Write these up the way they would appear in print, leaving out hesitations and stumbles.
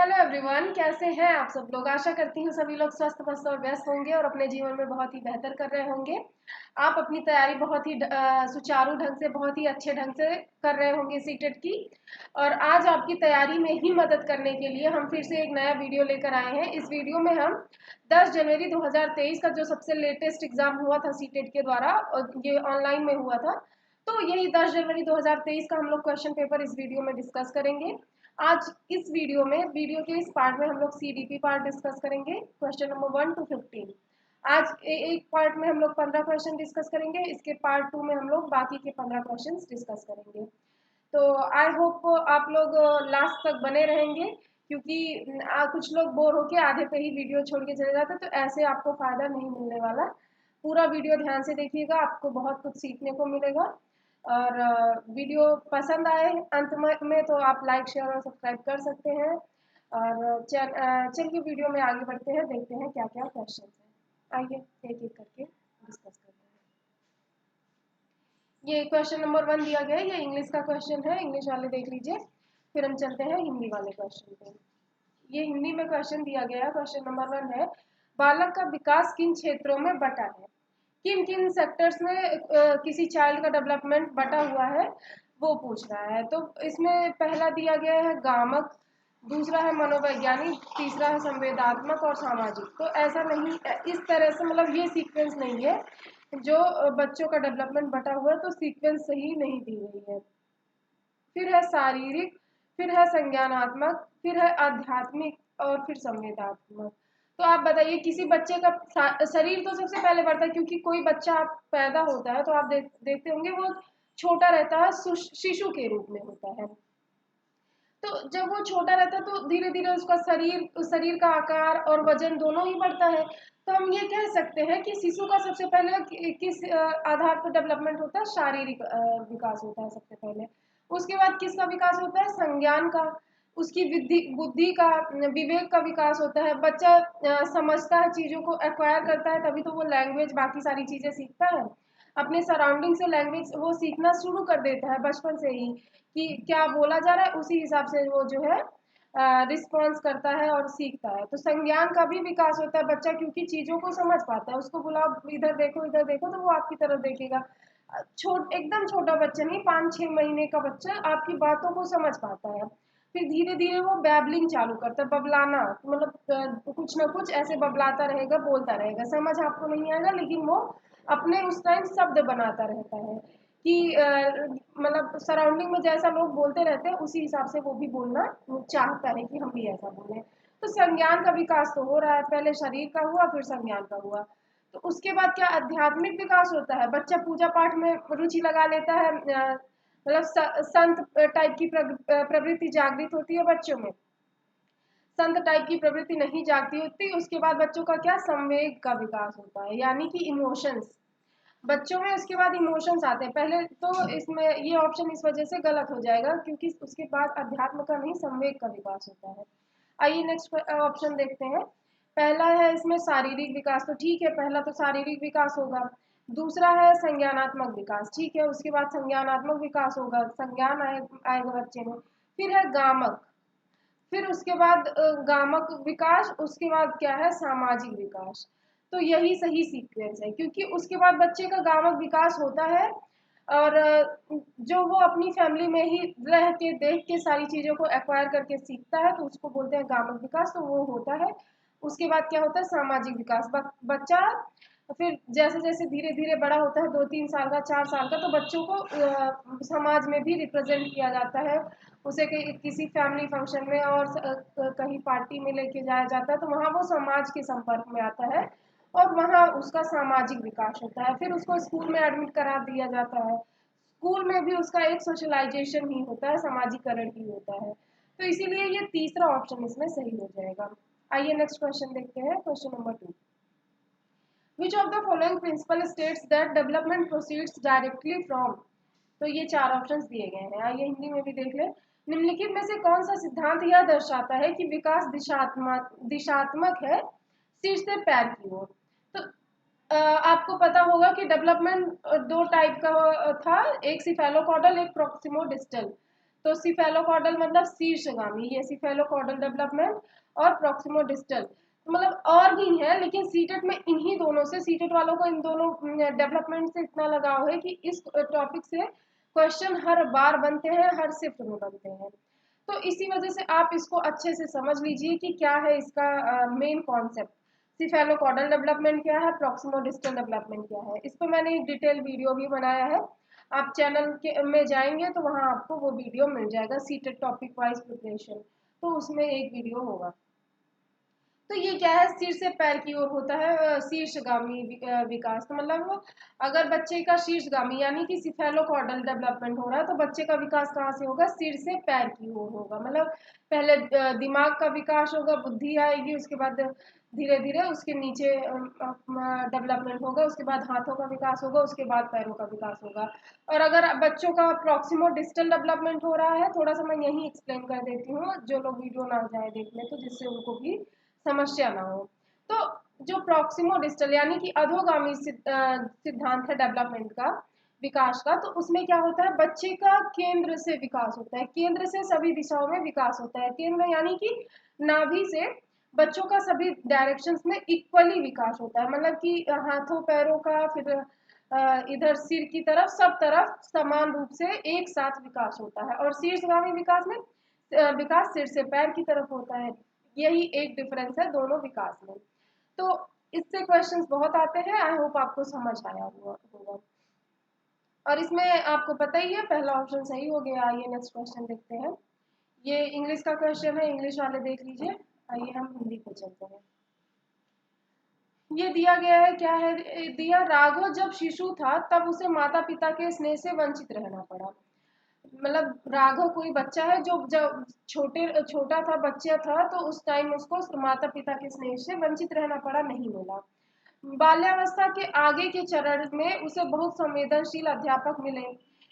Hello everyone, कैसे हैं आप सब लोग। आशा करती हूँ सभी लोग स्वस्थ मस्त और व्यस्त होंगे और अपने जीवन में बहुत ही बेहतर कर रहे होंगे। आप अपनी तैयारी बहुत ही सुचारू ढंग से, बहुत ही अच्छे ढंग से कर रहे होंगे सीटेट की। और आज आपकी तैयारी में ही मदद करने के लिए हम फिर से एक नया वीडियो लेकर आए हैं। इस वीडियो में हम 10 जनवरी 2023 का जो सबसे लेटेस्ट एग्जाम हुआ था सीटेट के द्वारा, और ये ऑनलाइन में हुआ था, तो यही 10 जनवरी 2023 का हम लोग क्वेश्चन पेपर इस वीडियो में डिस्कस करेंगे। आज इस वीडियो के इस पार्ट में हम लोग सीडीपी पार्ट डिस्कस करेंगे, क्वेश्चन नंबर 1 to 15। आज एक पार्ट में हम लोग 15 क्वेश्चन डिस्कस करेंगे, इसके पार्ट 2 में हम लोग बाकी के 15 क्वेश्चन डिस्कस करेंगे। तो आई होप आप लोग लास्ट तक बने रहेंगे, क्योंकि कुछ लोग बोर होके आधे पे ही वीडियो छोड़ के चले जाते हैं, तो ऐसे आपको फायदा नहीं मिलने वाला। पूरा वीडियो ध्यान से देखिएगा, आपको बहुत कुछ सीखने को मिलेगा। और वीडियो पसंद आए अंत में तो आप लाइक शेयर और सब्सक्राइब कर सकते हैं। और चलिए वीडियो में आगे बढ़ते हैं, देखते हैं क्या क्या क्वेश्चन हैं। आइए एक एक करके डिस्कस करते हैं। ये क्वेश्चन नंबर 1 दिया गया है, ये इंग्लिश का क्वेश्चन है, इंग्लिश वाले देख लीजिए। फिर हम चलते हैं हिंदी वाले क्वेश्चन पे। ये हिंदी में क्वेश्चन दिया गया है, क्वेश्चन नंबर 1 है, बालक का विकास किन क्षेत्रों में बटा है। किन किन सेक्टर्स में किसी चाइल्ड का डेवलपमेंट बटा हुआ है, वो पूछ रहा है। तो इसमें पहला दिया गया है गामक, दूसरा है मनोवैज्ञानिक, तीसरा है संवेदात्मक और सामाजिक। तो ऐसा नहीं, इस तरह से मतलब ये सीक्वेंस नहीं है जो बच्चों का डेवलपमेंट बटा हुआ है, तो सीक्वेंस सही नहीं दी गई है। फिर है शारीरिक, फिर है संज्ञानात्मक, फिर है आध्यात्मिक और फिर संवेदात्मक। तो आप बताइए, किसी बच्चे का शरीर तो सबसे पहले बढ़ता है, क्योंकि कोई बच्चा आप पैदा होता है तो आप देखते होंगे वो छोटा रहता है, शिशु के रूप में होता है। तो जब वो छोटा रहता है तो धीरे धीरे उसका शरीर का आकार और वजन दोनों ही बढ़ता है। तो हम ये कह सकते हैं कि शिशु का सबसे पहले किस आधार पर डेवलपमेंट होता है, शारीरिक विकास होता है सबसे पहले। उसके बाद किसका विकास होता है, संज्ञान का, उसकी बुद्धि का, विवेक का विकास होता है। बच्चा समझता है, चीजों को एक्वायर करता है, तभी तो वो लैंग्वेज बाकी सारी चीजें सीखता है। अपने सराउंडिंग से लैंग्वेज वो सीखना शुरू कर देता है बचपन से ही, कि क्या बोला जा रहा है, उसी हिसाब से वो जो है रिस्पॉन्स करता है और सीखता है। तो संज्ञान का भी विकास होता है बच्चा, क्योंकि चीजों को समझ पाता है। उसको बुलाओ, इधर देखो तो वो आपकी तरफ देखेगा। एकदम छोटा बच्चा नहीं, 5-6 महीने का बच्चा आपकी बातों को समझ पाता है। फिर धीरे धीरे वो बैबलिंग चालू करता है, बबलाना, मतलब कुछ ना कुछ ऐसे बबलाता रहेगा, बोलता रहेगा। समझ आपको नहीं आएगा, लेकिन वो अपने उस टाइम शब्द बनाता रहता है, कि मतलब सराउंडिंग में जैसा लोग बोलते रहते हैं उसी हिसाब से वो भी बोलना चाहता है कि हम भी ऐसा बोलें। तो संज्ञान का विकास तो हो रहा है, पहले शरीर का हुआ, फिर संज्ञान का हुआ। तो उसके बाद क्या आध्यात्मिक विकास होता है, बच्चा पूजा पाठ में रुचि लगा लेता है, मतलब संत टाइप की प्रवृत्ति जागृत होती है बच्चों में। संत टाइप की प्रवृत्ति नहीं जागती होती, उसके बाद बच्चों का क्या, संवेग का विकास होता है, यानी कि इमोशंस बच्चों में। उसके बाद इमोशंस आते हैं पहले, तो इसमें ये ऑप्शन इस वजह से गलत हो जाएगा, क्योंकि उसके बाद अध्यात्म का नहीं, संवेग का विकास होता है। आइए नेक्स्ट ऑप्शन देखते हैं। पहला है इसमें शारीरिक विकास, तो ठीक है, पहला तो शारीरिक विकास होगा। दूसरा है संज्ञानात्मक विकास, ठीक है, उसके बाद संज्ञानात्मक विकास होगा, संज्ञान आएगा बच्चे में। फिर है गामक, फिर उसके बाद गामक विकास, उसके बाद क्या है, सामाजिक विकास। तो यही सही सीक्वेंस है, क्योंकि उसके बाद बच्चे का गामक विकास होता है, और जो वो अपनी फैमिली में ही रह के देख के सारी चीजों को एक्वायर करके सीखता है, तो उसको बोलते हैं गामक विकास, तो वो होता है। उसके बाद क्या होता है, सामाजिक विकास। बच्चा फिर जैसे जैसे धीरे धीरे बड़ा होता है, 2-3 साल का, 4 साल का, तो बच्चों को समाज में भी रिप्रेजेंट किया जाता है। उसे किसी फैमिली फंक्शन में और कहीं पार्टी में लेके जाया जाता है, तो वहाँ वो समाज के संपर्क में आता है और वहाँ उसका सामाजिक विकास होता है। फिर उसको स्कूल में एडमिट करा दिया जाता है, स्कूल में भी उसका एक सोशलाइजेशन ही होता है, सामाजिकरण ही होता है। तो इसीलिए ये तीसरा ऑप्शन इसमें सही हो जाएगा। आइए नेक्स्ट क्वेश्चन देखते हैं, question number 2। Which of the following principle states that development proceeds directly from। तो ये 4 ऑप्शंस दिए गए हैं, आइए हिंदी में भी देख लें। निम्नलिखित में से कौन सा सिद्धांत यह दर्शाता है कि विकास दिशात्मक है, सिर से पैर की ओर। तो आपको पता होगा कि डेवलपमेंट 2 टाइप का था, एक सिफेलोकॉडल, एक प्रोक्सिमो डिस्टल। तो सिफेलोकॉडल मतलब शीर्षगामी, ये सिफेलोकॉडल डेवलपमेंट और प्रॉक्सिमोडिस्टल मतलब और भी है, लेकिन सीटेट में इन्हीं दोनों से, सीटेट वालों को इन दोनों डेवलपमेंट से इतना लगाव है कि इस टॉपिक से क्वेश्चन हर बार बनते हैं, हर शिफ्ट में बनते हैं। तो इसी वजह से आप इसको अच्छे से समझ लीजिए कि क्या है इसका मेन कॉन्सेप्ट, सिफेलोकॉडल डेवलपमेंट क्या है, प्रॉक्सिमोडिस्टल डेवलपमेंट क्या है। इस पर मैंने एक डिटेल वीडियो भी बनाया है, आप चैनल के में जाएंगे तो वहाँ आपको वो वीडियो मिल जाएगा, सीटेट टॉपिक वाइज प्रिपरेशन, तो उसमें एक वीडियो होगा। तो ये क्या है, सिर से पैर की ओर होता है शीर्षगामी विकास। तो मतलब अगर बच्चे का शीर्षगामी यानी कि सिफेलोकॉर्डल डेवलपमेंट हो रहा है, तो बच्चे का विकास कहाँ से होगा, सिर से पैर की ओर होगा। मतलब पहले दिमाग का विकास होगा, बुद्धि आएगी, उसके बाद धीरे धीरे उसके नीचे डेवलपमेंट होगा, उसके बाद हाथों का विकास होगा, उसके बाद पैरों का विकास होगा। और अगर बच्चों का प्रॉक्सिमो डिस्टल डेवलपमेंट हो रहा है, थोड़ा सा मैं यही एक्सप्लेन कर देती हूँ, जो लोग वीडियो ना जाए देखने, तो जिससे उनको भी समस्या ना हो। तो जो प्रॉक्सिमो डिस्टल यानी कि अधोगामी सिद्धांत है डेवलपमेंट का, विकास का, तो उसमें क्या होता है, बच्चे का केंद्र से विकास होता है, केंद्र से सभी दिशाओं में विकास होता है। केंद्र यानी कि नाभि से बच्चों का सभी डायरेक्शंस में इक्वली विकास होता है, मतलब कि हाथों पैरों का, फिर इधर सिर की तरफ, सब तरफ समान रूप से एक साथ विकास होता है। और शीर्षगामी विकास में विकास सिर से पैर की तरफ होता है। यही एक डिफरेंस है दोनों विकास में। तो इससे क्वेश्चंस बहुत आते हैं, आई होप आपको समझ आया होगा। और इसमें आपको पता ही है, पहला ऑप्शन सही हो गया। आइए नेक्स्ट क्वेश्चन देखते हैं। ये इंग्लिश का क्वेश्चन है, इंग्लिश वाले देख लीजिए। आइए हम हिंदी पे चलते हैं। ये दिया गया है, क्या है दिया, राघव जब शिशु था तब उसे माता पिता के स्नेह से वंचित रहना पड़ा। मतलब राघव कोई बच्चा है जो जब छोटा था, बच्चा था, तो उस टाइम उसको माता पिता के स्नेह से वंचित रहना पड़ा, नहीं मिला। बाल्यावस्था के आगे के चरण में उसे बहुत संवेदनशील अध्यापक मिले,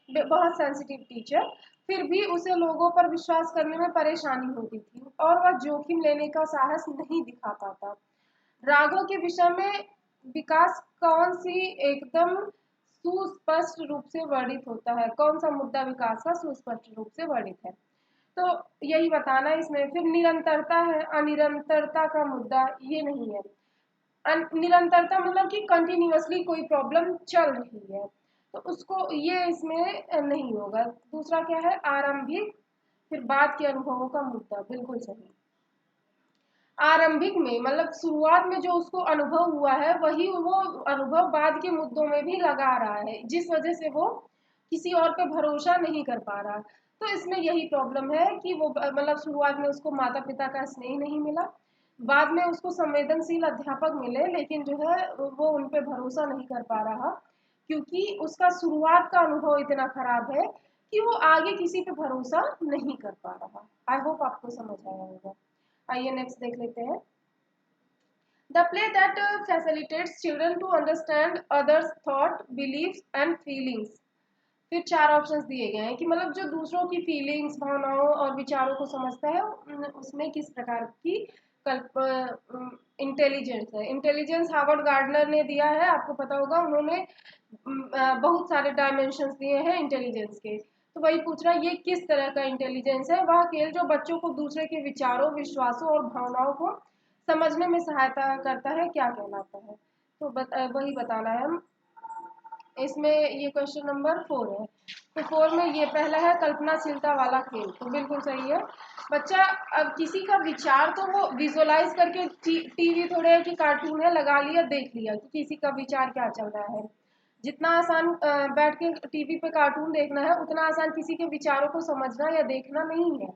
बहुत सेंसिटिव टीचर, फिर भी उसे लोगों पर विश्वास करने में परेशानी होती थी और वह जोखिम लेने का साहस नहीं दिखा पाता। राघव के विषय में विकास कौन सी एकदम सुस्पष्ट रूप से वर्णित होता है, कौन सा मुद्दा विकास का सुस्पष्ट रूप से वर्णित है, तो यही बताना है इसमें। फिर निरंतरता है, अनिरंतरता का मुद्दा ये नहीं है। निरंतरता मतलब कि कंटिन्यूअसली कोई प्रॉब्लम चल रही है, तो उसको ये इसमें नहीं होगा। दूसरा क्या है, आरंभिक, फिर बाद के अनुभवों का मुद्दा, बिल्कुल सही। आरंभिक में मतलब शुरुआत में जो उसको अनुभव हुआ है, वही वो अनुभव बाद के मुद्दों में भी लगा रहा है, जिस वजह से वो किसी और पे भरोसा नहीं कर पा रहा। तो इसमें यही प्रॉब्लम है कि वो मतलब शुरुआत में उसको माता पिता का स्नेह नहीं मिला, बाद में उसको संवेदनशील अध्यापक मिले, लेकिन जो है वो उन पे भरोसा नहीं कर पा रहा, क्योंकि उसका शुरुआत का अनुभव इतना खराब है कि वो आगे किसी पे भरोसा नहीं कर पा रहा। आई होप आपको समझ आया होगा। आइए नेक्स्ट देख लेते हैं। The play that facilitates children to understand others thought, believes and feelings. फिर चार ऑप्शंस दिए गए हैं कि मतलब जो दूसरों की फीलिंग्स, भावनाओं और विचारों को समझता है, उसमें किस प्रकार की कल्प इंटेलिजेंस है। इंटेलिजेंस हार्वर्ड गार्डनर ने दिया है, आपको पता होगा, उन्होंने बहुत सारे डायमेंशंस दिए हैं इंटेलिजेंस के। तो वही पूछ रहा है ये किस तरह का इंटेलिजेंस है, वह खेल जो बच्चों को दूसरे के विचारों, विश्वासों और भावनाओं को समझने में सहायता करता है, क्या कहलाता है। तो वही बताना है हम इसमें। ये क्वेश्चन नंबर 4 है। तो 4 में ये पहला है कल्पनाशीलता वाला खेल, तो बिल्कुल सही है। बच्चा अब किसी का विचार तो वो विजुअलाइज करके, टीवी थोड़े है कि कार्टून है लगा लिया देख लिया कि किसी का विचार क्या चल रहा है। जितना आसान बैठ के टीवी पे कार्टून देखना है, उतना आसान किसी के विचारों को समझना या देखना नहीं है।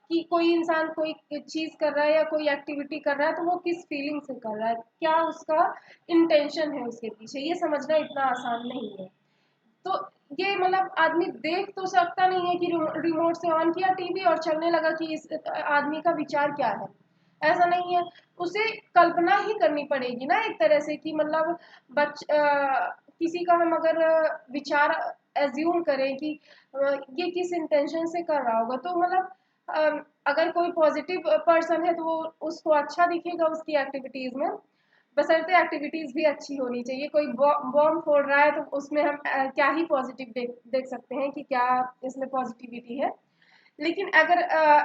कि कोई इंसान कोई चीज कर रहा है या कोई एक्टिविटी कर रहा है, तो वो किस फीलिंग से कर रहा है, क्या उसका इंटेंशन है उसके पीछे, ये समझना इतना आसान नहीं है। तो ये मतलब आदमी देख तो सकता नहीं है कि रिमोट से ऑन किया टीवी और चलने लगा कि इस आदमी का विचार क्या है, ऐसा नहीं है। उसे कल्पना ही करनी पड़ेगी ना एक तरह से, कि मतलब किसी का हम अगर विचार एज्यूम करें कि ये किस इंटेंशन से कर रहा होगा, तो मतलब अगर कोई पॉजिटिव पर्सन है तो वो उसको अच्छा दिखेगा उसकी एक्टिविटीज में, बशर्ते एक्टिविटीज भी अच्छी होनी चाहिए। कोई बॉम्ब फोड़ रहा है तो उसमें हम क्या ही पॉजिटिव देख सकते हैं कि क्या इसमें पॉजिटिविटी है। लेकिन अगर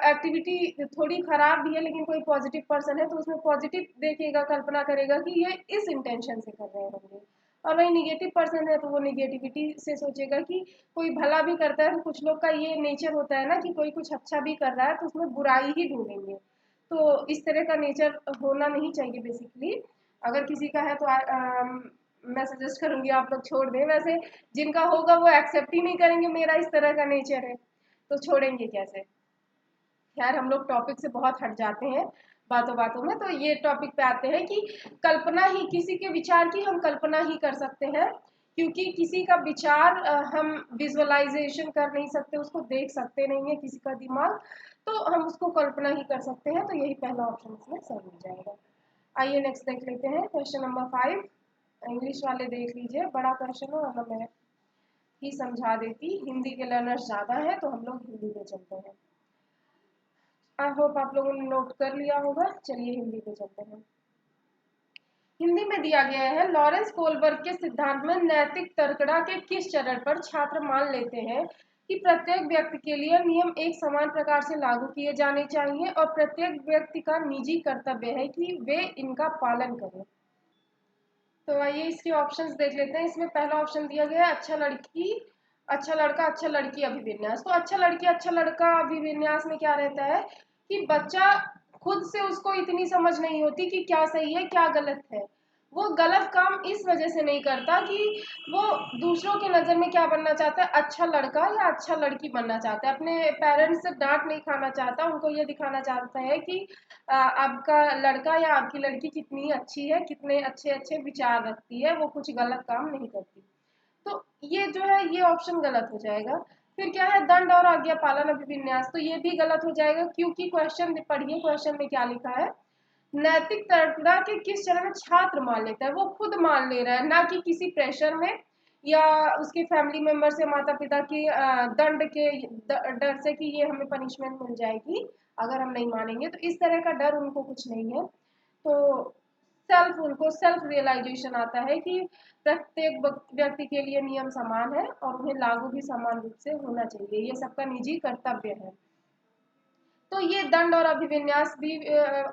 एक्टिविटी थोड़ी खराब भी है लेकिन कोई पॉजिटिव पर्सन है तो उसमें पॉजिटिव देखेगा, कल्पना करेगा कि ये इस इंटेंशन से कर रहे होंगे। और वही निगेटिव पर्सन है तो वो निगेटिविटी से सोचेगा कि कोई भला भी करता है तो कुछ लोग का ये नेचर होता है ना कि कोई कुछ अच्छा भी कर रहा है तो उसमें बुराई ही ढूंढेंगे। तो इस तरह का नेचर होना नहीं चाहिए बेसिकली। अगर किसी का है तो मैं सजेस्ट करूंगी आप लोग छोड़ दें। वैसे जिनका होगा वो एक्सेप्ट ही नहीं करेंगे मेरा इस तरह का नेचर है, तो छोड़ेंगे कैसे। खैर हम लोग टॉपिक से बहुत हट जाते हैं बातों बातों में। तो ये टॉपिक पे आते हैं कि कल्पना ही, किसी के विचार की हम कल्पना ही कर सकते हैं, क्योंकि किसी का विचार हम विजुअलाइजेशन कर नहीं सकते, उसको देख सकते नहीं है किसी का दिमाग, तो हम उसको कल्पना ही कर सकते हैं। तो यही पहला ऑप्शन इसमें सही हो जाएगा। आइए नेक्स्ट देख लेते हैं क्वेश्चन नंबर 5। इंग्लिश वाले देख लीजिए, बड़ा क्वेश्चन है वरना मैं ही समझा देती। हिंदी के लर्नर्स ज़्यादा है तो हम लोग हिंदी में चलते हैं। आई होप आप लोगों ने नोट कर लिया होगा। चलिए हिंदी पे चलते हैं। हिंदी में दिया गया है, लॉरेंस कोलबर्ग के सिद्धांत में नैतिक तर्कड़ा के किस चरण पर छात्र मान लेते हैं कि प्रत्येक व्यक्ति के लिए नियम एक समान प्रकार से लागू किए जाने चाहिए और प्रत्येक व्यक्ति का निजी कर्तव्य है कि वे इनका पालन करें। तो आइए इसके ऑप्शंस देख लेते हैं। इसमें पहला ऑप्शन दिया गया है, अच्छा लड़की अच्छा लड़का अच्छा लड़की अभिविन्यास। तो अच्छा लड़की अच्छा लड़का अभिविन्यास में क्या रहता है कि बच्चा खुद से उसको इतनी समझ नहीं होती कि क्या सही है क्या गलत है। वो गलत काम इस वजह से नहीं करता कि वो दूसरों के नज़र में क्या बनना चाहता है, अच्छा लड़का या अच्छा लड़की बनना चाहता है। अपने पेरेंट्स से डांट नहीं खाना चाहता, उनको ये दिखाना चाहता है कि आपका लड़का या आपकी लड़की कितनी अच्छी है, कितने अच्छे अच्छे विचार रखती है, वो कुछ गलत काम नहीं करती। तो ये जो है ये ऑप्शन गलत हो जाएगा। फिर क्या है, दंड और आज्ञा पालन अभिविन्यास, तो ये भी गलत हो जाएगा क्योंकि क्वेश्चन पढ़िए, क्वेश्चन में क्या लिखा है, नैतिक तर्कता के किस चरण में छात्र मान लेता है। वो खुद मान ले रहा है, ना कि किसी प्रेशर में या उसके फैमिली मेंबर से, माता पिता की दंड के डर से कि ये हमें पनिशमेंट मिल जाएगी अगर हम नहीं मानेंगे। तो इस तरह का डर उनको कुछ नहीं है। तो उनको सेल्फ रियलाइजेशन आता है कि प्रत्येक व्यक्ति के लिए नियम समान है और उन्हें लागू भी समान रूप से होना चाहिए, ये सबका निजी कर्तव्य है। तो ये दंड और अभिविन्यास भी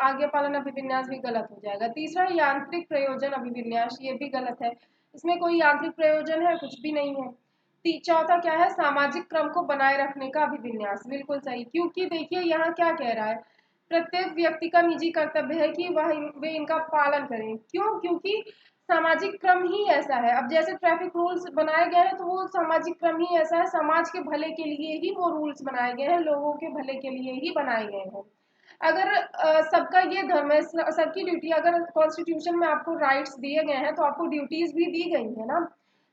आज्ञा पालन अभिविन्यास भी गलत हो जाएगा। तीसरा, यांत्रिक प्रयोजन अभिविन्यास, ये भी गलत है। इसमें कोई यांत्रिक प्रयोजन है, कुछ भी नहीं है। चौथा क्या है, सामाजिक क्रम को बनाए रखने का अभिविन्यास, बिल्कुल सही। क्योंकि देखिए यहाँ क्या कह रहा है, प्रत्येक व्यक्ति का निजी कर्तव्य है कि वे इनका पालन करें। क्यों? क्योंकि सामाजिक क्रम ही ऐसा है। अब जैसे ट्रैफिक रूल्स बनाए गए हैं तो वो सामाजिक क्रम ही ऐसा है, समाज के भले के लिए ही वो रूल्स बनाए गए हैं, लोगों के भले के लिए ही बनाए गए हैं। अगर सबका ये धर्म है, सबकी ड्यूटी, अगर कॉन्स्टिट्यूशन में आपको राइट्स दिए गए हैं तो आपको ड्यूटीज भी दी गई है ना।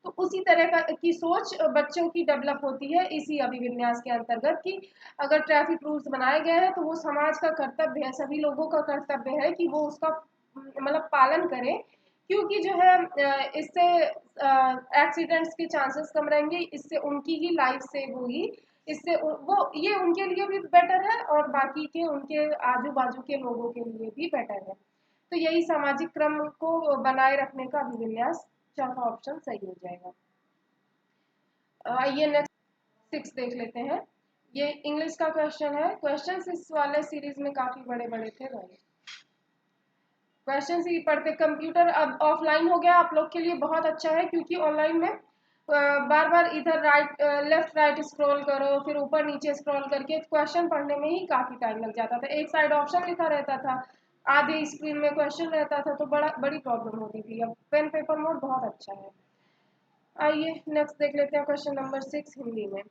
तो उसी तरह की सोच बच्चों की डेवलप होती है इसी अभिविन्यास के अंतर्गत कि अगर ट्रैफिक रूल्स बनाए गए हैं तो वो समाज का कर्तव्य है, सभी लोगों का कर्तव्य है कि वो उसका मतलब पालन करें। क्योंकि जो है इससे एक्सीडेंट्स के चांसेस कम रहेंगे, इससे उनकी ही लाइफ सेव होगी, इससे वो ये उनके लिए भी बेटर है और बाकी के उनके आजू बाजू के लोगों के लिए भी बेटर है। तो यही सामाजिक क्रम को बनाए रखने का अभिविन्यास, चौथा ऑप्शन सही हो जाएगा। ये नेक्स्ट 6 देख लेते हैं। ये इंग्लिश का क्वेश्चन है। क्वेश्चन इस वाले सीरीज में काफी बड़े बड़े थे भाई। क्वेश्चन ही पढ़ते, कंप्यूटर अब ऑफलाइन हो गया आप लोग के लिए, बहुत अच्छा है क्योंकि ऑनलाइन में बार बार इधर राइट लेफ्ट राइट स्क्रॉल करो, फिर ऊपर नीचे स्क्रॉल करके क्वेश्चन पढ़ने में ही काफी टाइम लग जाता था। एक साइड ऑप्शन लिखा रहता था, आधे स्क्रीन में क्वेश्चन रहता था, तो बड़ी प्रॉब्लम होती थी। अब पेन पेपर मोड बहुत अच्छा है। आइए नेक्स्ट देख लेते हैं क्वेश्चन नंबर 6 हिंदी में।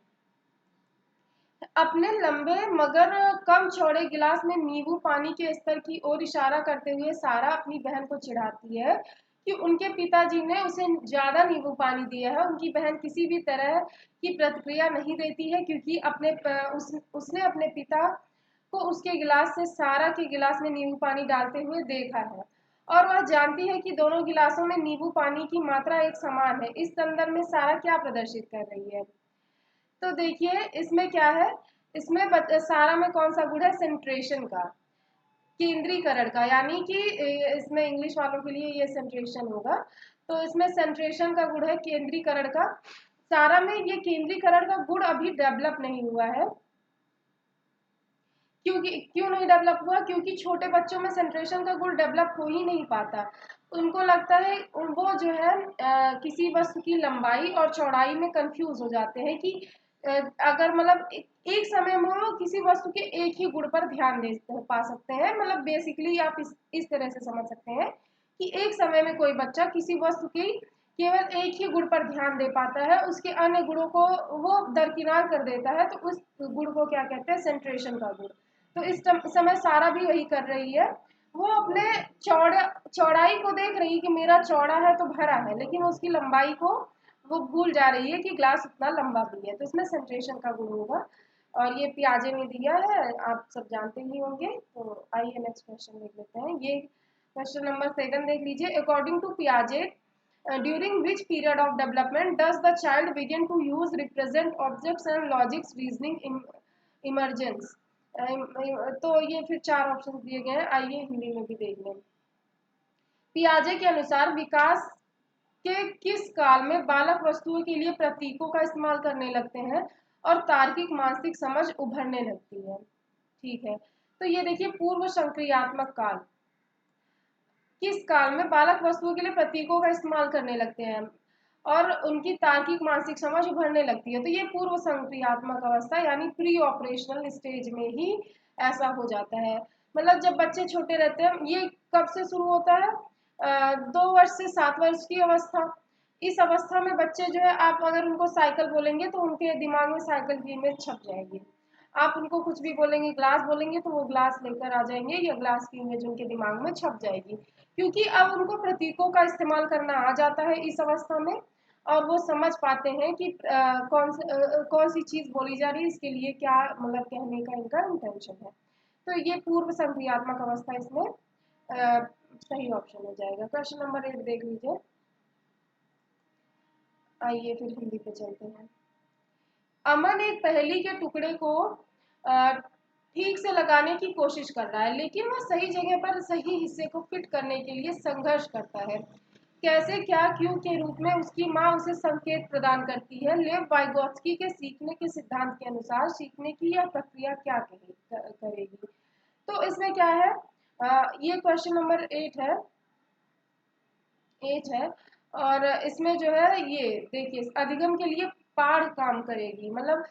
अपने लंबे मगर कम चौड़े गिलास में नींबू पानी के स्तर की ओर इशारा करते हुए सारा अपनी बहन को चिढ़ाती है कि उनके पिताजी ने उसे ज्यादा नींबू पानी दिया है। उनकी बहन किसी भी तरह की प्रतिक्रिया नहीं देती है क्योंकि उसने अपने पिता को उसके गिलास से सारा के गिलास में नींबू पानी डालते हुए देखा है और वह जानती है कि दोनों गिलासों में नींबू पानी की मात्रा एक समान है। इस संदर्भ में सारा क्या प्रदर्शित कर रही है? तो देखिए इसमें क्या है, इसमें सारा में कौन सा गुण है, सेंट्रेशन का, केंद्रीकरण का, यानी कि इसमें इंग्लिश वालों के लिए ये सेंट्रेशन होगा। तो इसमें सेंट्रेशन का गुण है केंद्रीकरण का। सारा में ये केंद्रीकरण का गुण अभी डेवलप नहीं हुआ है। क्यों नहीं डेवलप हुआ? क्योंकि छोटे बच्चों में सेंट्रेशन का गुण डेवलप हो ही नहीं पाता। उनको लगता है, वो जो है किसी वस्तु की लंबाई और चौड़ाई में कंफ्यूज हो जाते हैं कि अ, अगर मतलब एक समय में वो किसी वस्तु के एक ही गुण पर ध्यान दे पा सकते हैं। मतलब बेसिकली आप इस तरह से समझ सकते हैं कि एक समय में कोई बच्चा किसी वस्तु की केवल एक ही गुण पर ध्यान दे पाता है, उसके अन्य गुणों को वो दरकिनार कर देता है, तो उस गुण को क्या कहते हैं? सेंट्रेशन का गुण। तो इस समय सारा भी वही कर रही है। वो अपने चौड़ाई को देख रही है कि मेरा चौड़ा है तो भरा है, लेकिन उसकी लंबाई को वो भूल जा रही है कि ग्लास उतना लंबा भी है। तो इसमें सेंट्रेशन का गुण होगा। और ये पियाजे ने दिया है, आप सब जानते ही होंगे। तो आइए नेक्स्ट क्वेश्चन देख लेते हैं। ये क्वेश्चन नंबर 7 देख लीजिए। अकॉर्डिंग टू पियाजे, during which period of development does the child begin to use represent objects and logics reasoning emergence? तो ये फिर 4 ऑप्शन दिए गए हैं, आइए हिंदी में भी देख लें। पियाजे के अनुसार विकास के किस काल में बालक वस्तुओं के लिए प्रतीकों का इस्तेमाल करने लगते हैं और तार्किक मानसिक समझ उभरने लगती है? ठीक है, तो ये देखिए पूर्व संक्रियात्मक काल। किस काल में बालक वस्तुओं के लिए प्रतीकों का इस्तेमाल करने लगते हैं और उनकी तार्किक मानसिक समझ उभरने लगती है? तो ये पूर्व संक्रियात्मक अवस्था यानी प्री ऑपरेशनल स्टेज में ही ऐसा हो जाता है। मतलब जब बच्चे छोटे रहते हैं, ये कब से शुरू होता है? 2 वर्ष से 7 वर्ष की अवस्था। इस अवस्था में बच्चे जो है, आप अगर उनको साइकिल बोलेंगे तो उनके दिमाग में साइकिल की इमेज छप जाएगी। आप उनको कुछ भी बोलेंगे, ग्लास बोलेंगे तो वो ग्लास लेकर आ जाएंगे, या ग्लास की इमेज उनके दिमाग में छप जाएगी। क्योंकि अब उनको प्रतीकों का इस्तेमाल करना आ जाता है इस अवस्था में, और वो समझ पाते हैं कि कौन सी चीज बोली जा रही है, इसके लिए क्या मतलब कहने का इनका इंटेंशन है। तो ये पूर्व संक्रियात्मक अवस्था इसमें सही ऑप्शन हो जाएगा। क्वेश्चन नंबर 8 देख लीजिए। आइए फिर हिंदी पे चलते हैं। अमन एक पहेली के टुकड़े को ठीक से लगाने की कोशिश कर रहा है, लेकिन वह सही जगह पर सही हिस्से को फिट करने के लिए संघर्ष करता है। कैसे, क्या, क्यों के रूप में उसकी माँ उसे संकेत प्रदान करती है। लेव वाइगोत्स्की के सीखने के सिद्धांत के अनुसार सीखने की यह प्रक्रिया क्या करेगी? तो इसमें क्या है? ये क्वेश्चन नंबर 8 है। और इसमें जो है, ये देखिए अधिगम के लिए पाढ़ काम करेगी। मतलब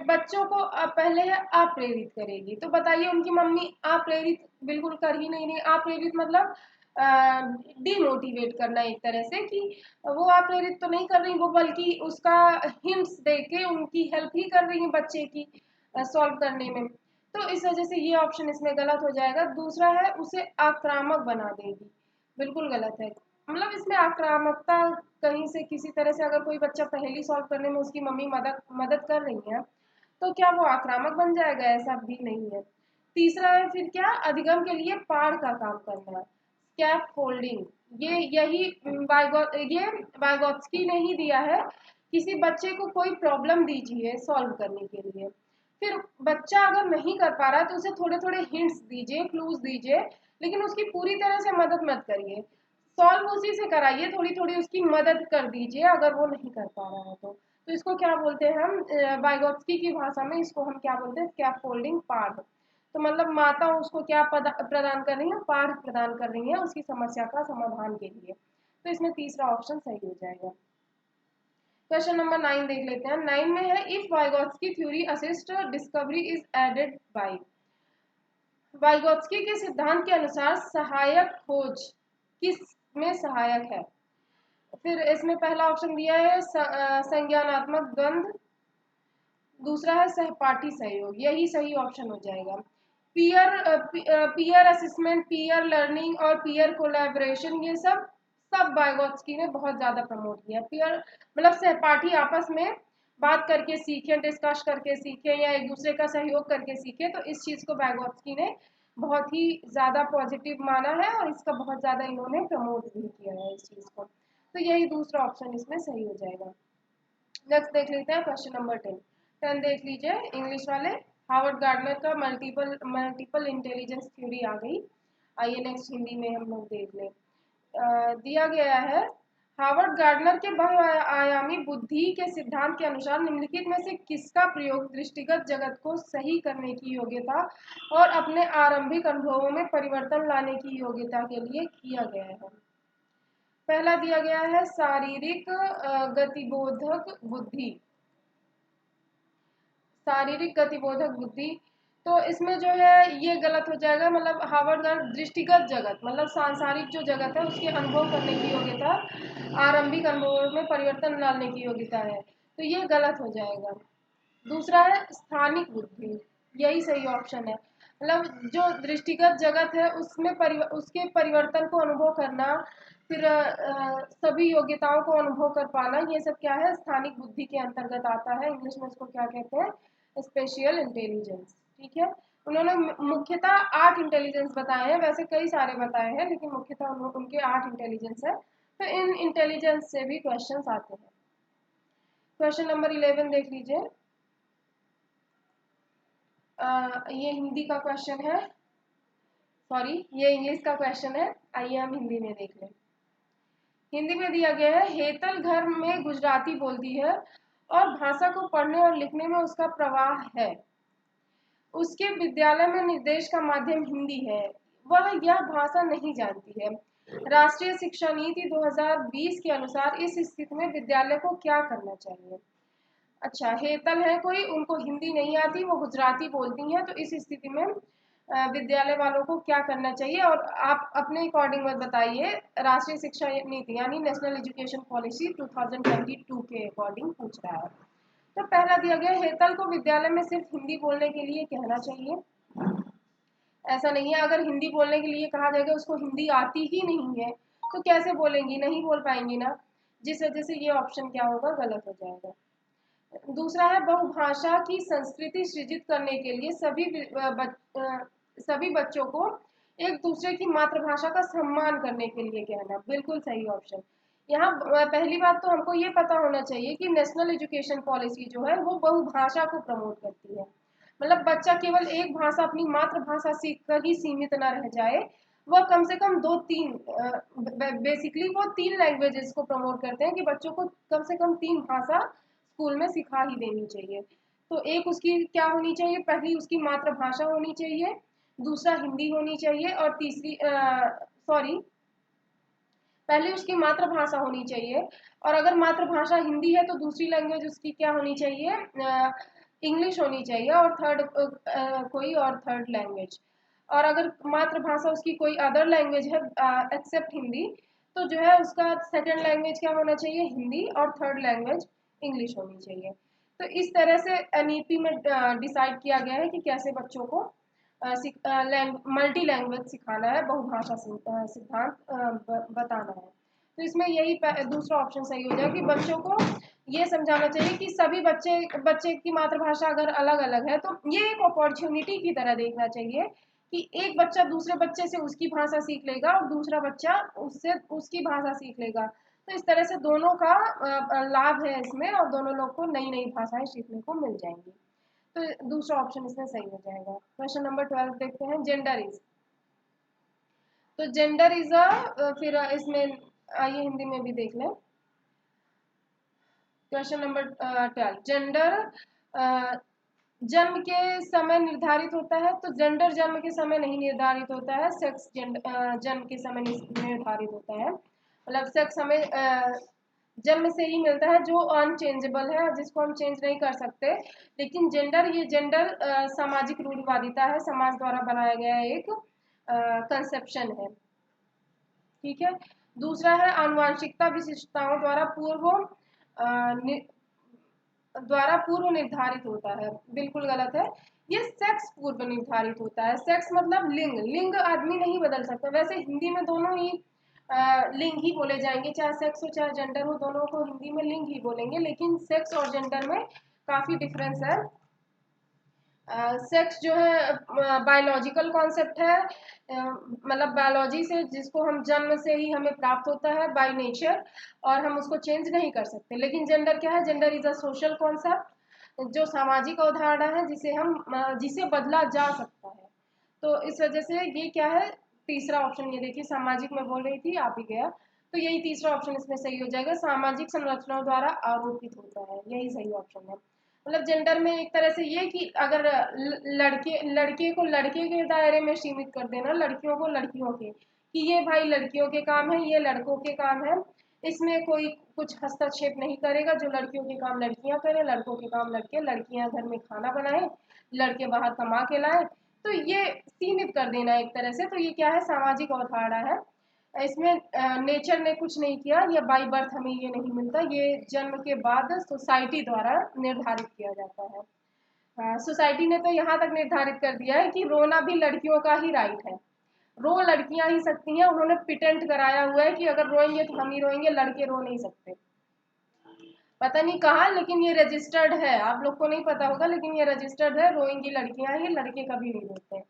बच्चों को पहले है अप्रेरित करेगी। तो बताइए, उनकी मम्मी अप्रेरित बिल्कुल कर ही नहीं रही। अप्रेरित मतलब डिमोटिवेट करना एक तरह से, कि वो अप्रेरित तो नहीं कर रही, वो बल्कि उसका हिंट्स देके उनकी हेल्प ही कर रही है बच्चे की सॉल्व करने में। तो इस वजह से ये ऑप्शन इसमें गलत हो जाएगा। दूसरा है उसे आक्रामक बना देगी, बिल्कुल गलत है। मतलब इसमें आक्रामकता कहीं से किसी तरह से, अगर कोई बच्चा पहेली सॉल्व करने में उसकी मम्मी मदद मदद कर रही है, तो क्या वो आक्रामक बन जाएगा? ऐसा भी नहीं है। तीसरा है फिर क्या? अधिगम के लिए पाड़ का काम करना, स्कैफ फोल्डिंग। ये वाइगोत्स्की ने ही दिया है। किसी बच्चे को कोई प्रॉब्लम दीजिए सॉल्व करने के लिए, फिर बच्चा अगर नहीं कर पा रहा है तो उसे थोड़े थोड़े हिंट्स दीजिए, क्लूज दीजिए, लेकिन उसकी पूरी तरह से मदद मत करिए। सॉल्व उसी से कराइए, थोड़ी थोड़ी उसकी मदद कर दीजिए अगर वो नहीं कर पा रहा है तो इसको क्या बोलते हैं हम? वाइगोत्स्की की भाषा में इसको हम क्या बोलते हैं? स्कैफोल्डिंग पाठ। तो मतलब माता उसको क्या प्रदान कर रही है? पाठ प्रदान कर रही है उसकी समस्या का समाधान के लिए। तो इसमें तीसरा ऑप्शन सही हो जाएगा। क्वेश्चन नंबर 9 देख लेते हैं। 9 में है, if Vygotsky theory assist discovery is aided by. Vygotsky के सिद्धांत के अनुसार सहायक खोज किस में सहायक है? फिर इसमें पहला ऑप्शन दिया है संज्ञानात्मक द्वंद्व, दूसरा है सहपाठी सहयोग, यही सही ऑप्शन हो जाएगा। पीयर असेसमेंट, पीयर लर्निंग और पीयर कोलैबोरेशन, ये सब वाइगोत्स्की ने बहुत ज्यादा प्रमोट किया। पीयर मतलब सहपाठी आपस में बात करके सीखे, डिस्कस करके सीखे, या एक दूसरे का सहयोग करके सीखे। तो इस चीज को वाइगोत्स्की ने बहुत ही ज्यादा पॉजिटिव माना है और इसका बहुत ज्यादा इन्होंने प्रमोट भी किया है इस चीज को। तो यही दूसरा ऑप्शन इसमें सही हो जाएगा। नेक्स्ट देख लेते हैं क्वेश्चन नंबर 10 देख लीजिए इंग्लिश वाले। हार्वर्ड गार्डनर का मल्टीपल इंटेलिजेंस थ्योरी आ गई। आइए नेक्स्ट हिंदी में हम लोग देख लें। दिया गया है, हावर्ड गार्डनर के बहुआयामी बुद्धि के सिद्धांत के अनुसार निम्नलिखित में से किसका प्रयोग दृष्टिगत जगत को सही करने की योग्यता और अपने आरंभिक अनुभवों में परिवर्तन लाने की योग्यता के लिए किया गया है? पहला दिया गया है शारीरिक गतिबोधक बुद्धि। शारीरिक गतिबोधक बुद्धि, तो इसमें जो है ये गलत हो जाएगा। मतलब हार्वर्ड गार्डनर दृष्टिगत जगत मतलब सांसारिक जो जगत है उसके अनुभव करने की योग्यता, आरंभिक अनुभवों में परिवर्तन लाने की योग्यता है, तो ये गलत हो जाएगा। दूसरा है स्थानिक बुद्धि, यही सही ऑप्शन है। मतलब जो दृष्टिगत जगत है उसमें उसके परिवर्तन को अनुभव करना, फिर सभी योग्यताओं को अनुभव कर पाना, ये सब क्या है, स्थानिक बुद्धि के अंतर्गत आता है। इंग्लिश में इसको क्या कहते हैं, स्पेशियल इंटेलिजेंस। ठीक है, उन्होंने मुख्यतः 8 इंटेलिजेंस बताए हैं, वैसे कई सारे बताए हैं लेकिन मुख्यतः उनके 8 इंटेलिजेंस है। तो इन इंटेलिजेंस से भी क्वेश्चंस आते हैं। क्वेश्चन नंबर 11 देख लीजिए। ये हिंदी का क्वेश्चन है, सॉरी ये इंग्लिश का क्वेश्चन है, आइए हम हिंदी में देख लें। हिंदी में दिया गया है, हेतल घर में गुजराती बोलती है और भाषा को पढ़ने और लिखने में उसका प्रवाह है। उसके विद्यालय में निर्देश का माध्यम हिंदी है, वह यह भाषा नहीं जानती है। राष्ट्रीय शिक्षा नीति 2020 के अनुसार इस स्थिति में विद्यालय को क्या करना चाहिए? अच्छा, हेतल है कोई, उनको हिंदी नहीं आती, वो गुजराती बोलती हैं, तो इस स्थिति में विद्यालय वालों को क्या करना चाहिए? और आप अपने अकॉर्डिंग मत बताइए, राष्ट्रीय शिक्षा नीति यानी नेशनल एजुकेशन पॉलिसी 2022 के अकॉर्डिंग पूछ रहा है। तो पहला दिया गया, हेतल को विद्यालय में सिर्फ हिंदी बोलने के लिए कहना चाहिए। ऐसा नहीं है, अगर हिंदी बोलने के लिए कहा जाएगा, उसको हिंदी आती ही नहीं है तो कैसे बोलेंगी, नहीं बोल पाएंगी ना, जिस वजह से ये ऑप्शन क्या होगा, गलत हो जाएगा। दूसरा है, बहुभाषा की संस्कृति सृजित करने के लिए सभी बच्चों को एक दूसरे की मातृभाषा का सम्मान करने के लिए कहना, बिल्कुल सही ऑप्शन। यहाँ पहली बात तो हमको ये पता होना चाहिए कि नेशनल एजुकेशन पॉलिसी जो है वो बहुभाषा को प्रमोट करती है। मतलब बच्चा केवल एक भाषा, अपनी मातृभाषा सीख कर ही सीमित न रह जाए, वह कम से कम 2-3 बेसिकली वो 3 लैंग्वेजेस को प्रमोट करते हैं कि बच्चों को कम से कम 3 भाषा स्कूल में सिखा ही देनी चाहिए। तो एक उसकी क्या होनी चाहिए, पहली उसकी मातृभाषा होनी चाहिए, दूसरा हिंदी होनी चाहिए, और तीसरी सॉरी पहले उसकी मातृभाषा होनी चाहिए, और अगर मातृभाषा हिंदी है तो दूसरी लैंग्वेज उसकी क्या होनी चाहिए, इंग्लिश होनी चाहिए, और थर्ड लैंग्वेज। और अगर मातृभाषा उसकी कोई अदर लैंग्वेज है एक्सेप्ट हिंदी, तो जो है उसका सेकंड लैंग्वेज क्या होना चाहिए, हिंदी, और थर्ड लैंग्वेज इंग्लिश होनी चाहिए। तो इस तरह से एनईपी में डिसाइड किया गया है कि कैसे बच्चों को मल्टी लैंग्वेज सिखाना है, बहुभाषा सिद्धांत बताना है। तो इसमें यही दूसरा ऑप्शन सही हो जाए कि बच्चों को ये समझाना चाहिए कि सभी बच्चे की मातृभाषा अगर अलग अलग है तो ये एक अपॉर्चुनिटी की तरह देखना चाहिए कि एक बच्चा दूसरे बच्चे से उसकी भाषा सीख लेगा और दूसरा बच्चा उससे उसकी भाषा सीख लेगा। तो इस तरह से दोनों का लाभ है इसमें, और दोनों लोग को नई नई भाषाएं सीखने को मिल जाएंगी। तो दूसरा ऑप्शन इसमें सही हो जाएगा। क्वेश्चन नंबर 12 देखते हैं, जेंडर इज। तो जेंडर इज फिर इसमें आइए हिंदी में भी देख लें। क्वेश्चन नंबर 12, जेंडर जन्म के समय निर्धारित होता है, तो जेंडर जन्म के समय नहीं निर्धारित होता है, सेक्स जन्म के समय निर्धारित होता है। मतलब सेक्स हमें जन्म से ही मिलता है, जो अनचेंजेबल है, जिसको हम चेंज नहीं कर सकते। लेकिन ये जेंडर सामाजिक रूढ़िवादिता है, समाज द्वारा बनाया गया एक कंसेप्शन है। ठीक है, दूसरा है आनुवांशिकता विशिष्टताओं द्वारा पूर्व निर्धारित होता है, बिल्कुल गलत है। ये सेक्स पूर्व निर्धारित होता है। सेक्स मतलब लिंग आदमी नहीं बदल सकता। वैसे हिंदी में दोनों ही लिंग ही बोले जाएंगे, चाहे सेक्स हो चाहे जेंडर हो, दोनों को हिंदी में लिंग ही बोलेंगे, लेकिन सेक्स और जेंडर में काफी डिफरेंस है। सेक्स जो है बायोलॉजिकल कॉन्सेप्ट है, मतलब बायोलॉजी से, जिसको हम जन्म से ही हमें प्राप्त होता है बाय नेचर, और हम उसको चेंज नहीं कर सकते। लेकिन जेंडर क्या है, gender is a social concept, जो सामाजिक अवधारणा है जिसे बदला जा सकता है। तो इस वजह से ये क्या है, तीसरा ऑप्शन, ये देखिए सामाजिक में बोल रही थी, आप ही गया, तो यही तीसरा ऑप्शन इसमें सही हो जाएगा, सामाजिक संरचनाओं द्वारा आरोपित होता है, यही सही ऑप्शन है। मतलब जेंडर में एक तरह से ये कि अगर लड़के को लड़के के दायरे में सीमित कर देना, लड़कियों को लड़कियों के, कि ये भाई लड़कियों के काम है, ये लड़कों के काम है, इसमें कोई कुछ हस्तक्षेप नहीं करेगा, जो लड़कियों के काम लड़कियां करें, लड़कों के काम लड़के, लड़कियां घर में खाना बनाए, लड़के बाहर कमा के लाए, तो ये सीमित कर देना एक तरह से। तो ये क्या है, सामाजिक अवधारणा है, इसमें नेचर ने कुछ नहीं किया, या बाई बर्थ हमें ये नहीं मिलता, ये जन्म के बाद सोसाइटी द्वारा निर्धारित किया जाता है। सोसाइटी ने तो यहाँ तक निर्धारित कर दिया है कि रोना भी लड़कियों का ही राइट है, रो लड़कियां ही सकती हैं, उन्होंने पेटेंट कराया हुआ है कि अगर रोएंगे तो हम ही रोएंगे, लड़के रो नहीं सकते। पता नहीं कहाँ, लेकिन ये रजिस्टर्ड है, आप लोग को नहीं पता होगा, लेकिन ये रजिस्टर्ड है, रोएंगी लड़कियां ही, लड़के कभी नहीं रोते हैं,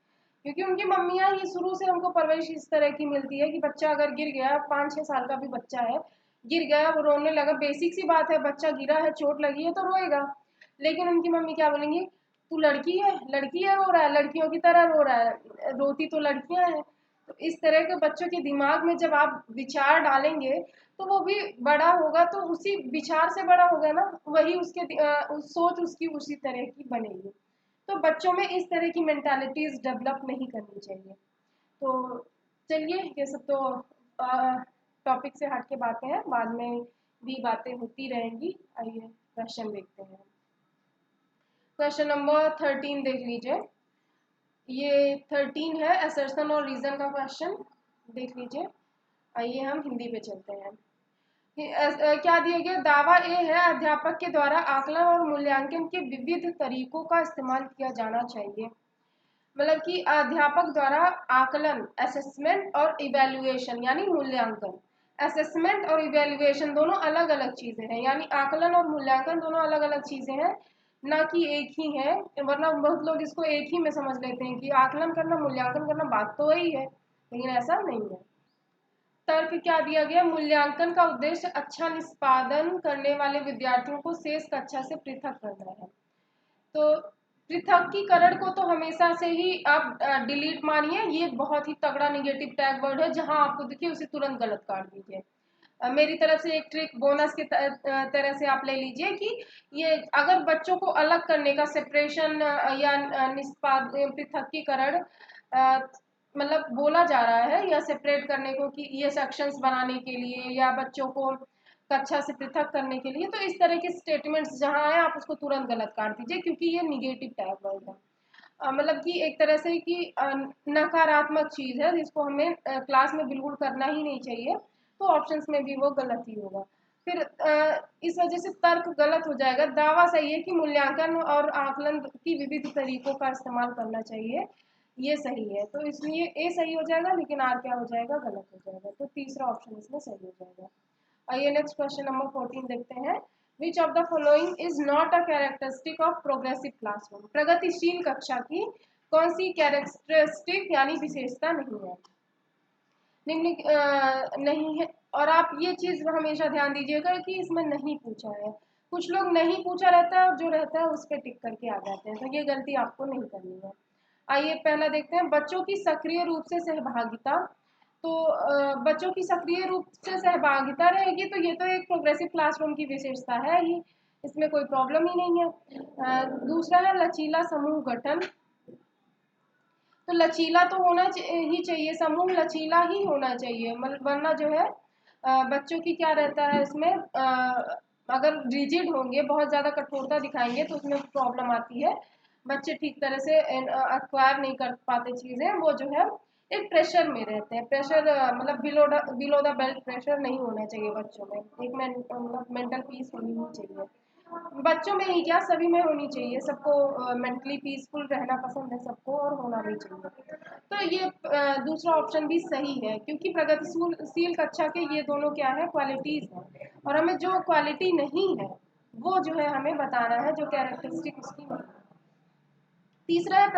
क्योंकि उनकी मम्मियां ही शुरू से उनको परवरिश इस तरह की मिलती है कि बच्चा अगर गिर गया, 5-6 साल का भी बच्चा है, गिर गया, वो रोने लगा, बेसिक सी बात है, बच्चा गिरा है, चोट लगी है तो रोएगा, लेकिन उनकी मम्मी क्या बोलेंगी, तू लड़की है रो रहा है, लड़कियों की तरह रो रहा है, रोती तो लड़कियां हैं। तो इस तरह के बच्चों के दिमाग में जब आप विचार डालेंगे, तो वो भी बड़ा होगा तो उसी विचार से बड़ा होगा ना, वही उसके सोच उसकी उसी तरह की बनेगी। तो बच्चों में इस तरह की मेंटालिटीज डेवलप नहीं करनी चाहिए। तो चलिए, ये सब तो टॉपिक से हट के बातें हैं, बाद में भी बातें होती रहेंगी। आइए क्वेश्चन देखते हैं। क्वेश्चन नंबर 13 देख लीजिए, ये 13 है, असर्शन और रीजन का क्वेश्चन, देख लीजिए। आइए हम हिंदी पे चलते हैं। क्या दिया गया, दावा ए है, अध्यापक के द्वारा आकलन और मूल्यांकन के विविध तरीकों का इस्तेमाल किया जाना चाहिए। मतलब कि अध्यापक द्वारा आकलन, असेसमेंट और इवेल्युएशन यानी मूल्यांकन, असेसमेंट और इवेल्युएशन दोनों अलग अलग चीजें हैं, यानी आकलन और मूल्यांकन दोनों अलग अलग चीजें हैं, ना कि एक ही है। वरना बहुत लोग इसको एक ही में समझ लेते हैं कि आकलन करना मूल्यांकन करना बात तो वही है, लेकिन ऐसा नहीं है। तर्क क्या दिया गया, मूल्यांकन का उद्देश्य अच्छा निष्पादन करने वाले विद्यार्थियों को शेष कक्षा से पृथक करना है। तो पृथकीकरण को तो हमेशा से ही आप डिलीट मानिए, ये बहुत ही तगड़ा निगेटिव टैग वर्ड है, जहां आपको दिखे उसे तुरंत गलत काट दीजिए। मेरी तरफ से एक ट्रिक बोनस की तरह से आप ले लीजिए कि ये अगर बच्चों को अलग करने का, सेपरेशन या पृथकीकरण मतलब बोला जा रहा है, या सेपरेट करने को कि ये सेक्शंस बनाने के लिए या बच्चों को कक्षा से पृथक करने के लिए, तो इस तरह के स्टेटमेंट्स जहां आए आप उसको तुरंत गलत काट दीजिए, क्योंकि ये निगेटिव टैग वर्ड है। मतलब कि एक तरह से कि नकारात्मक चीज है, जिसको हमें क्लास में बिल्कुल करना ही नहीं चाहिए, तो ऑप्शंस में भी वो गलत ही होगा। फिर इस वजह से तर्क गलत हो जाएगा। दावा सही है कि मूल्यांकन और आकलन की विविध तरीकों का इस्तेमाल करना चाहिए, ये सही है, तो इसलिए ए सही हो जाएगा, लेकिन आर क्या हो जाएगा, गलत हो जाएगा, तो तीसरा ऑप्शन इसमें सही हो जाएगा। आइए नेक्स्ट क्वेश्चन नंबर 14 देखते हैं। Which of the following is not a characteristic of progressive classroom, प्रगतिशील कक्षा की कौन सी कैरेक्टरिस्टिक यानी विशेषता नहीं है, नहीं है। और आप ये चीज हमेशा ध्यान दीजिएगा कि इसमें नहीं पूछा है, कुछ लोग नहीं पूछा रहता है और जो रहता है उस पर टिक करके आ जाते हैं, तो ये गलती आपको नहीं करनी है। आइए पहला देखते हैं, बच्चों की सक्रिय रूप से सहभागिता। तो बच्चों की सक्रिय रूप से सहभागिता रहेगी, तो ये तो एक प्रोग्रेसिव क्लासरूम की विशेषता है ही, इसमें कोई प्रॉब्लम ही नहीं है। दूसरा है लचीला समूह गठन, तो लचीला तो होना ही चाहिए, समूह लचीला ही होना चाहिए, वरना जो है बच्चों की क्या रहता है इसमें, अगर रिजिड होंगे, बहुत ज़्यादा कठोरता दिखाएंगे, तो उसमें प्रॉब्लम आती है, बच्चे ठीक तरह से एक्वायर नहीं कर पाते चीज़ें, वो जो है एक प्रेशर में रहते हैं। प्रेशर मतलब बिलो द बेल्ट प्रेशर नहीं होना चाहिए बच्चों में, एक मतलब मेंटल पीस होनी ही चाहिए, बच्चों में ही क्या सभी में होनी चाहिए, सबको मेंटली पीसफुल रहना पसंद है सबको, और होना भी चाहिए। तो ये दूसरा ऑप्शन भी सही है, क्योंकि प्रगतिशील कक्षा के ये दोनों क्या है, क्वालिटीज है, और हमें जो क्वालिटी नहीं है वो जो है हमें बताना है, जो कैरेक्टरिस्टिक उसकी नहीं है। तीसरा है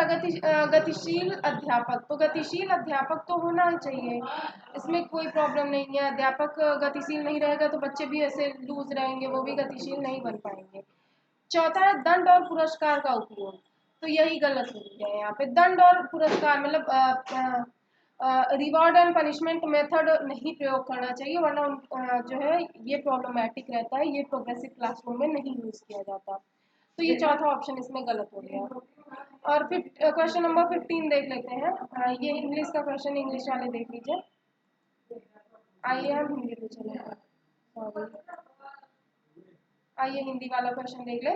गतिशील अध्यापक, तो गतिशील अध्यापक तो होना ही चाहिए, इसमें कोई प्रॉब्लम नहीं है। अध्यापक गतिशील नहीं रहेगा तो बच्चे भी ऐसे लूज रहेंगे, वो भी गतिशील नहीं बन पाएंगे। चौथा है दंड और पुरस्कार का उपयोग, तो यही गलत हो गया है यहाँ पे, दंड और पुरस्कार मतलब रिवॉर्ड एंड पनिशमेंट मेथड नहीं प्रयोग करना चाहिए, वरना जो है ये प्रॉब्लमेटिक रहता है, ये प्रोग्रेसिव क्लासरूम में नहीं यूज किया जाता। तो ये चौथा ऑप्शन इसमें गलत हो गया। और फिर क्वेश्चन नंबर 15 देख लेते हैं। ये इंग्लिश का क्वेश्चन, इंग्लिश वाले देख लीजिए। आइए हम हिंदी पे चले, आइए हिंदी वाला क्वेश्चन देख ले।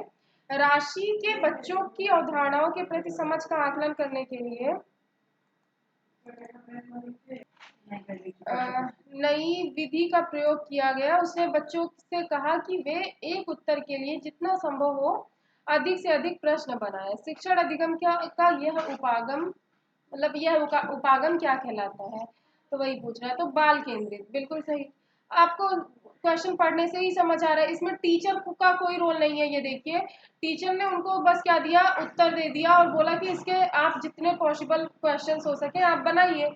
राशि के बच्चों की अवधारणाओं के प्रति समझ का आकलन करने के लिए नई विधि का प्रयोग किया गया। उसने बच्चों से कहा कि वे एक उत्तर के लिए जितना संभव हो अधिक से अधिक प्रश्न बनाएं। शिक्षण अधिगम क्या का यह उपागम, मतलब यह उपागम क्या कहलाता है, तो वही पूछ रहा है। तो बाल केंद्रित, बिल्कुल सही। आपको क्वेश्चन पढ़ने से ही समझ आ रहा है, इसमें टीचर का कोई रोल नहीं है। ये देखिए, टीचर ने उनको बस क्या दिया, उत्तर दे दिया और बोला कि इसके आप जितने पॉसिबल क्वेश्चंस हो सके आप बनाइए।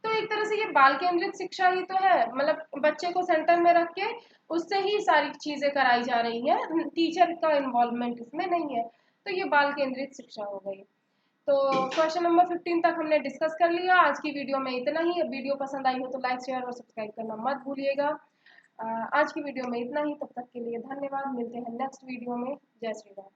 तो एक तरह से ये बाल केंद्रित शिक्षा ही तो है, मतलब बच्चे को सेंटर में रख के उससे ही सारी चीजें कराई जा रही है, टीचर का इन्वॉल्वमेंट इसमें नहीं है। तो ये बाल केंद्रित शिक्षा हो गई। तो क्वेश्चन नंबर 15 तक हमने डिस्कस कर लिया। आज की वीडियो में इतना ही। वीडियो पसंद आई हो तो लाइक शेयर और सब्सक्राइब करना मत भूलिएगा। आज की वीडियो में इतना ही। तब तक के लिए धन्यवाद। मिलते हैं नेक्स्ट वीडियो में। जय श्री राम।